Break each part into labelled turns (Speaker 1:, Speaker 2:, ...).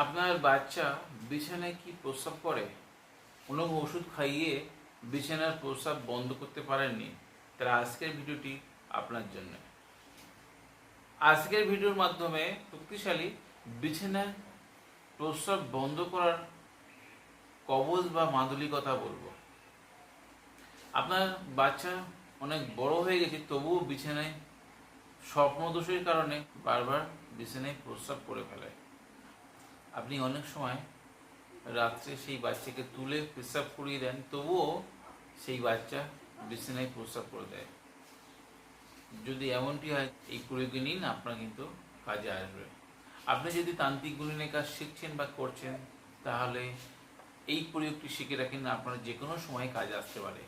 Speaker 1: আপনার বাচ্চা বিছানায় কি প্রস্রাব করে? কোনো ওষুধ খাইয়ে বিছানার প্রস্রাব বন্ধ করতে পারেননি? তাহলে আজকের ভিডিওটি আপনার জন্য। আজকের ভিডিওর মাধ্যমে শক্তিশালী বিছানায় প্রস্রাব বন্ধ করার কবজ বা মাদুলি কথা বলবো। আপনার বাচ্চা অনেক বড় হয়ে গেছে, তবুও বিছানায় স্বপ্নদোষের কারণে বারবার বিছানায় প্রস্রাব করে ফেলে। আপনি অনেক সময় রাত্রে সেই বাচ্চাকে তুলে প্রস্রাব করিয়ে দেন, তবুও সেই বাচ্চা বিছানায় প্রস্রাব করে দেয়। যদি এমনটি হয়, এই প্রয়োগে নিন, আপনার কিন্তু কাজে আসবে। আপনি যদি তান্ত্রিক গুণিনের কাজ শিখছেন বা করছেন, তাহলে এই প্রয়োগটি শিখে রাখেন, আপনার যে কোনো সময় কাজে আসতে পারে।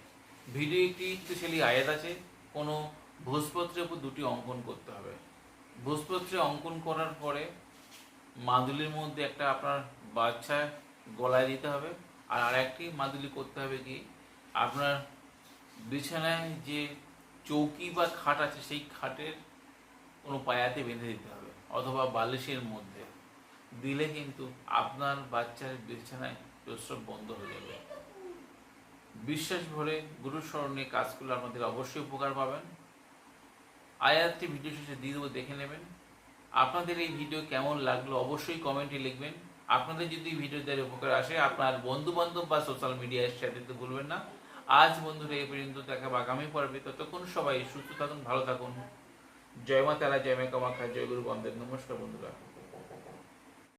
Speaker 1: ভিডিও একটি স্পেশালি আয়াত আছে। কোনো ভোজপত্রের উপর দুটি অঙ্কন করতে হবে। ভোজপত্রে অঙ্কন করার পরে মাদুলির মধ্যে একটা আপনার বাচ্চা গলায় দিতে হবে, আর আরেকটি মাদুলি করতে হবে কি, আপনার বিছানায় যে চৌকি বা খাট আছে সেই খাটের কোনো পায়াতে বেঁধে দিতে হবে, অথবা বালিশের মধ্যে দিলে কিন্তু আপনার বাচ্চার বিছানায় প্রস্রাব বন্ধ হয়ে যাবে। বিশ্বাস ভরে গুরু স্মরণে কাজ করলে আপনাদের অবশ্যই উপকার পাবেন। আয়াতটি ভিডিও শেষে দিয়ে দেবো, দেখে নেবেন। আপনাদের এই ভিডিও কেমন লাগলো অবশ্যই কমেন্টে লিখবেন। আপনাদের যদি ভিডিও দ্বারা উপকার আসে, আপনার বন্ধু বান্ধব বা সোশ্যাল মিডিয়ায় শেয়ার দিতে ভুলবেন না। আজ বন্ধুরা এই পর্যন্ত, দেখা আগামী পর্বে। ততক্ষণ সবাই সুস্থ থাকুন, ভালো থাকুন। জয় মা তারা, জয় মা কামাখ্যা, জয় গুরু বন্দেব। নমস্কার বন্ধুরা।